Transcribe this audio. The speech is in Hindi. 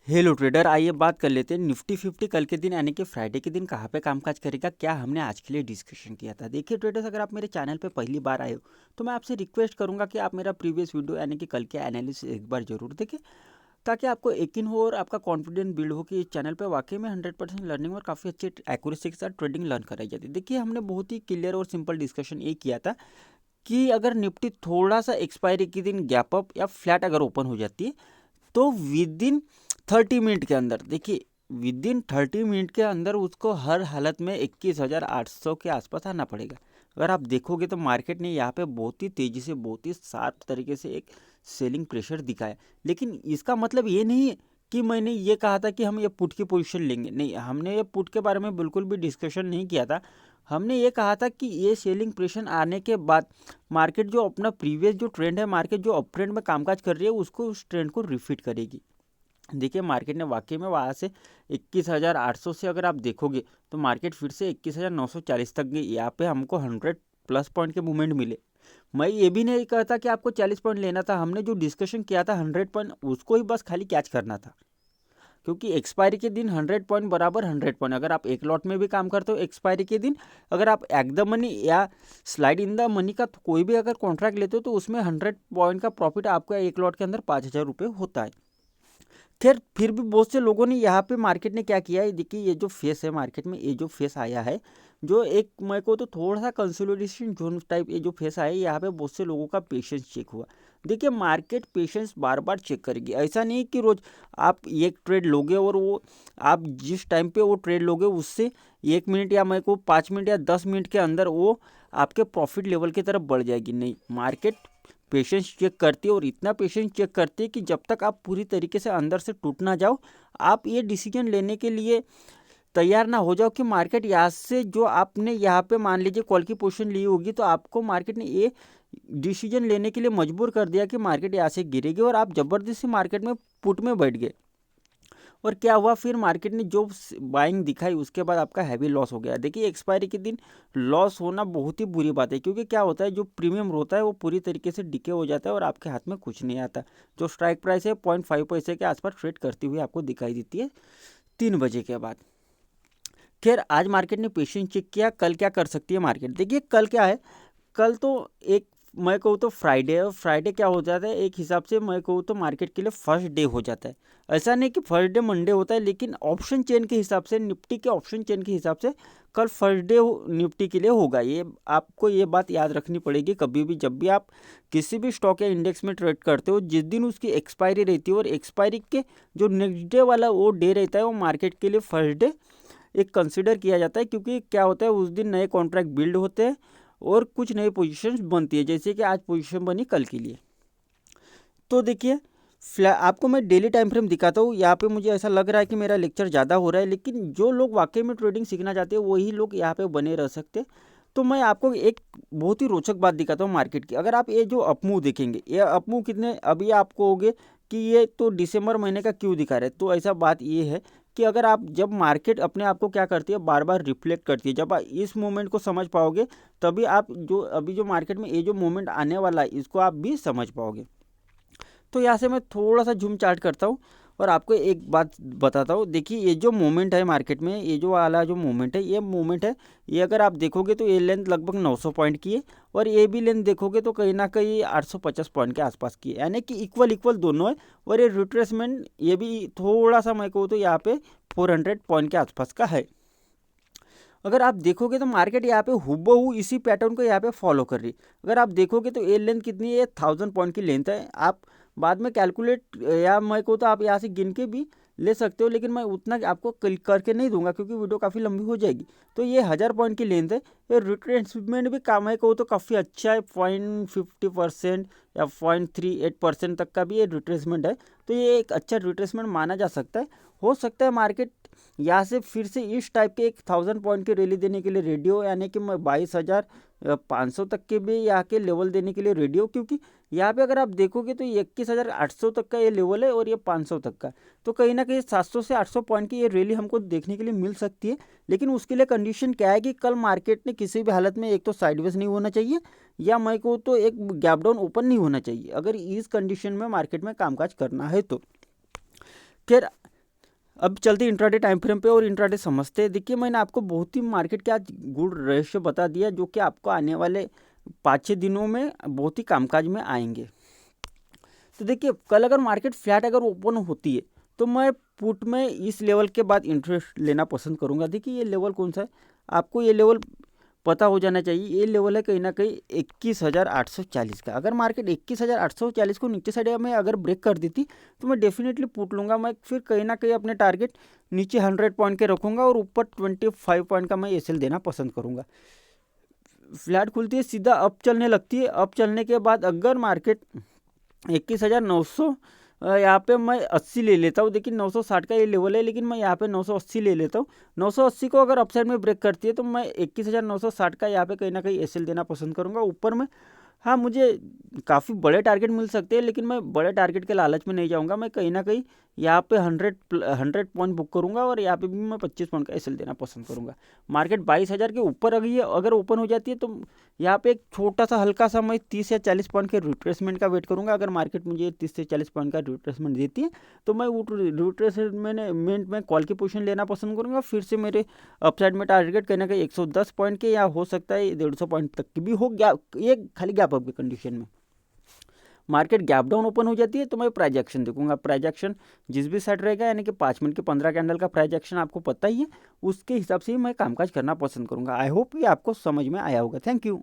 हेलो ट्रेडर, आइए बात कर लेते हैं निफ्टी 50 कल के दिन यानी कि फ्राइडे के दिन कहाँ पे कामकाज करेगा, क्या हमने आज के लिए डिस्कशन किया था। देखिए ट्रेडर्स, अगर आप मेरे चैनल पे पहली बार आए हो तो मैं आपसे रिक्वेस्ट करूंगा कि आप मेरा प्रीवियस वीडियो यानी कि कल के एनालिसिस एक बार जरूर देखें, ताकि आपको यकीन हो और आपका कॉन्फिडेंस बिल्ड हो कि इस चैनल पे वाकई में 100% लर्निंग और काफ़ी अच्छे एक्यूरेसी के साथ ट्रेडिंग लर्न कराई जाती है। देखिए, हमने बहुत ही क्लियर और सिंपल डिस्कशन ये किया था कि अगर निफ्टी थोड़ा सा एक्सपायरी के दिन गैप अप या फ्लैट अगर ओपन हो जाती है तो विद इन 30 मिनट के अंदर, देखिए विद इन 30 मिनट के अंदर उसको हर हालत में 21,800 के आसपास आना पड़ेगा। अगर आप देखोगे तो मार्केट ने यहाँ पे बहुत ही तेज़ी से, बहुत ही शार्प तरीके से एक सेलिंग प्रेशर दिखाया। लेकिन इसका मतलब ये नहीं है कि मैंने ये कहा था कि हम ये पुट की पोजीशन लेंगे, नहीं, हमने ये पुट के बारे में बिल्कुल भी डिस्कशन नहीं किया था। हमने ये कहा था कि ये सेलिंग प्रेशर आने के बाद मार्केट जो अपना प्रीवियस जो ट्रेंड है, मार्केट जो अप ट्रेंड में कामकाज कर रही है, उसको उस ट्रेंड को रिफिट करेगी। देखिए, मार्केट ने वाकई में वहाँ से 21,800 से अगर आप देखोगे तो मार्केट फिर से 21,940 तक गई। यहाँ पे हमको 100+ पॉइंट के मूवमेंट मिले। मैं ये भी नहीं कहता कि आपको 40 पॉइंट लेना था, हमने जो डिस्कशन किया था 100 पॉइंट उसको ही बस खाली कैच करना था, क्योंकि एक्सपायरी के दिन 100 पॉइंट बराबर 100 पॉइंट। अगर आप एक लॉट में भी काम करते हो एक्सपायरी के दिन, अगर आप एट द मनी या स्लाइड इन द मनी का कोई भी अगर कॉन्ट्रैक्ट लेते हो तो उसमें 100 पॉइंट का प्रॉफिट आपका एक लॉट के अंदर 5,000 रुपये होता है। खैर, फिर भी बहुत से लोगों ने यहाँ पे मार्केट ने क्या किया है, देखिए ये जो फेस है मार्केट में, ये जो फेस आया है, जो एक मेरे को तो थोड़ा सा कंसोलिडेशन जोन टाइप ये जो फेस आया है, यहाँ पे बहुत से लोगों का पेशेंस चेक हुआ। देखिए, मार्केट पेशेंस बार बार चेक करेगी, ऐसा नहीं कि रोज आप एक ट्रेड लोगे और वो आप जिस टाइम पे वो ट्रेड लोगे उससे 1 मिनट या मेरे को 5 मिनट या 10 मिनट के अंदर वो आपके प्रॉफिट लेवल की तरफ बढ़ जाएगी। नहीं, मार्केट पेशेंस चेक करती है और इतना पेशेंस चेक करती है कि जब तक आप पूरी तरीके से अंदर से टूट ना जाओ, आप ये डिसीजन लेने के लिए तैयार ना हो जाओ कि मार्केट यहाँ से जो आपने यहाँ पे मान लीजिए कॉल की पोजीशन ली होगी, तो आपको मार्केट ने ये डिसीजन लेने के लिए मजबूर कर दिया कि मार्केट यहाँ से गिरेगी और आप जबरदस्ती मार्केट में पुट में बैठ गए। और क्या हुआ, फिर मार्केट ने जो बाइंग दिखाई उसके बाद आपका हैवी लॉस हो गया। देखिए, एक्सपायरी के दिन लॉस होना बहुत ही बुरी बात है, क्योंकि क्या होता है, जो प्रीमियम होता है वो पूरी तरीके से डिके हो जाता है और आपके हाथ में कुछ नहीं आता। जो स्ट्राइक प्राइस है 0.5 पैसे के आसपास ट्रेड करती हुई आपको दिखाई देती है 3 बजे के बाद। खैर, आज मार्केट ने पेशेंस चेक किया, कल क्या कर सकती है मार्केट। देखिए, कल क्या है, कल तो एक मैं कहूँ तो फ्राइडे है, और फ्राइडे क्या हो जाता है एक हिसाब से मैं कहूँ तो मार्केट के लिए फर्स्ट डे हो जाता है। ऐसा नहीं कि फर्स्ट डे मंडे होता है, लेकिन ऑप्शन चेन के हिसाब से, निफ्टी के ऑप्शन चेन के हिसाब से कल फर्स्ट डे निफ्टी के लिए होगा। ये आपको ये बात याद रखनी पड़ेगी। कभी भी जब भी आप किसी भी स्टॉक या इंडेक्स में ट्रेड करते हो, जिस दिन उसकी एक्सपायरी रहती है और एक्सपायरी के जो नेक्स्ट डे वाला वो डे रहता है, वो मार्केट के लिए फर्स्ट डे एक कंसिडर किया जाता है, क्योंकि क्या होता है उस दिन नए कॉन्ट्रैक्ट बिल्ड होते हैं और कुछ नई पोजीशंस बनती है, जैसे कि आज पोजीशन बनी कल के लिए। तो देखिए, आपको मैं डेली टाइम फ्रेम दिखाता हूँ। यहाँ पे मुझे ऐसा लग रहा है कि मेरा लेक्चर ज़्यादा हो रहा है, लेकिन जो लोग वाकई में ट्रेडिंग सीखना चाहते हैं वही लोग यहाँ पे बने रह सकते हैं। तो मैं आपको एक बहुत ही रोचक बात दिखाता हूँ मार्केट की। अगर आप ये जो अपमूव देखेंगे, ये अपमूव कितने अभी आपको होगे कि ये तो दिसंबर महीने का क्यों दिखा रहा है, तो ऐसा बात ये है कि अगर आप जब मार्केट अपने आप को क्या करती है, बार बार रिफ्लेक्ट करती है, जब आप इस मोमेंट को समझ पाओगे तभी आप जो अभी जो मार्केट में ये जो मोमेंट आने वाला है इसको आप भी समझ पाओगे। तो यहाँ से मैं थोड़ा सा जूम चार्ट करता हूँ और आपको एक बात बताता हूँ। देखिए, ये जो मोमेंट है मार्केट में, ये जो वाला जो मोमेंट है, ये मोमेंट है, ये अगर आप देखोगे तो ये लेंथ लगभग 900 पॉइंट की है और ये भी लेंथ देखोगे तो कहीं ना कहीं 850 पॉइंट के आसपास की है, यानी कि इक्वल इक्वल दोनों है। और ये रिट्रेसमेंट ये भी थोड़ा सा मैं कहूँ तो यहाँ पे 400 पॉइंट के आसपास का है। अगर आप देखोगे तो मार्केट यहाँ पे हूबहू इसी पैटर्न को यहाँ पे फॉलो कर रही है। अगर आप देखोगे तो ये लेंथ कितनी है, 1000 पॉइंट की लेंथ है। आप बाद में कैलकुलेट या मैं को तो आप यहाँ से गिन के भी ले सकते हो, लेकिन मैं उतना आपको करके नहीं दूंगा क्योंकि वीडियो काफ़ी लंबी हो जाएगी। तो ये 1000 पॉइंट की लेंथ है। ये रिट्रेसमेंट भी काम है को तो काफ़ी अच्छा है, 0.50% या 0.38% तक का भी ये रिट्रेसमेंट है। तो ये एक अच्छा रिट्रेसमेंट माना जा सकता है। हो सकता है मार्केट यहाँ से फिर से इस टाइप के 1000 पॉइंट की रैली देने के लिए रेडी हो, यानी कि मैं 22,500 तक के भी यहाँ के लेवल देने के लिए रेडी हो, क्योंकि यहाँ पे अगर आप देखोगे तो 21,800 तक का ये लेवल है और ये 500 तक का। तो कहीं ना कहीं 700 से 800 पॉइंट की ये रैली हमको देखने के लिए मिल सकती है। लेकिन उसके लिए कंडीशन क्या है कि कल मार्केट ने किसी भी हालत में एक तो साइडवेज नहीं होना चाहिए या मैं को तो एक गैप डाउन ओपन नहीं होना चाहिए, अगर इस कंडीशन में मार्केट में कामकाज करना है तो। खैर, अब चलते इंट्राडे टाइम फ्रेम पे और इंट्राडे समझते हैं। देखिए मैंने आपको बहुत ही मार्केट के आज गुड रेशियो बता दिया जो कि आपको आने वाले 5-6 दिनों में बहुत ही कामकाज में आएंगे। तो देखिए कल अगर मार्केट फ्लैट अगर ओपन होती है तो मैं पुट में इस लेवल के बाद इंटरेस्ट लेना पसंद करूंगा। देखिए ये लेवल कौन सा है, आपको ये लेवल पता हो जाना चाहिए। ये लेवल है कहीं ना कहीं 21,840 का। अगर मार्केट 21,840 को नीचे साइड में अगर ब्रेक कर देती तो मैं डेफिनेटली पुट लूँगा। मैं फिर कहीं ना कहीं अपने टारगेट नीचे 100 पॉइंट के रखूँगा और ऊपर 25 पॉइंट का मैं एसएल देना पसंद करूँगा। फ्लैट खुलती है सीधा अप चलने लगती है। अप चलने के बाद अगर मार्केट 21,900 यहाँ पे मैं 80 ले लेता हूँ। देखिए 960 का ये लेवल है लेकिन मैं यहाँ पे 980 ले लेता हूँ। 980 को अगर अपसाइड में ब्रेक करती है तो मैं 21,960 का यहाँ पे कहीं ना कहीं एसएल देना पसंद करूँगा। ऊपर में हाँ मुझे काफ़ी बड़े टारगेट मिल सकते हैं लेकिन मैं बड़े टारगेट के लालच में नहीं जाऊँगा। मैं कहीं ना कहीं यहाँ पे 100 पॉइंट बुक करूँगा और यहाँ पे भी मैं 25 पॉइंट का एसएल देना पसंद करूँगा। मार्केट 22,000 के ऊपर अगर ओपन हो जाती है तो यहाँ पे एक छोटा सा हल्का सा मैं 30 या 40 पॉइंट के रिट्रेसमेंट का वेट करूँगा। अगर मार्केट मुझे 30 से 40 पॉइंट का रिट्रेसमेंट देती है तो मैं वो रिट्रेसमेंट में कॉल की पोजीशन लेना पसंद करूँगा। फिर से मेरे अपसाइड में टारगेट कहीं ना कहीं 110 पॉइंट के या हो सकता है 150 पॉइंट तक की भी हो गया, ये खाली गैप अप की कंडीशन में। मार्केट गैप डाउन ओपन हो जाती है तो मैं प्राइस एक्शन देखूंगा। प्राइस एक्शन जिस भी सेट रहेगा यानी कि 5 मिनट के 15 कैंडल का प्राइस एक्शन आपको पता ही है, उसके हिसाब से ही मैं कामकाज करना पसंद करूंगा। आई होप ये आपको समझ में आया होगा। Thank you.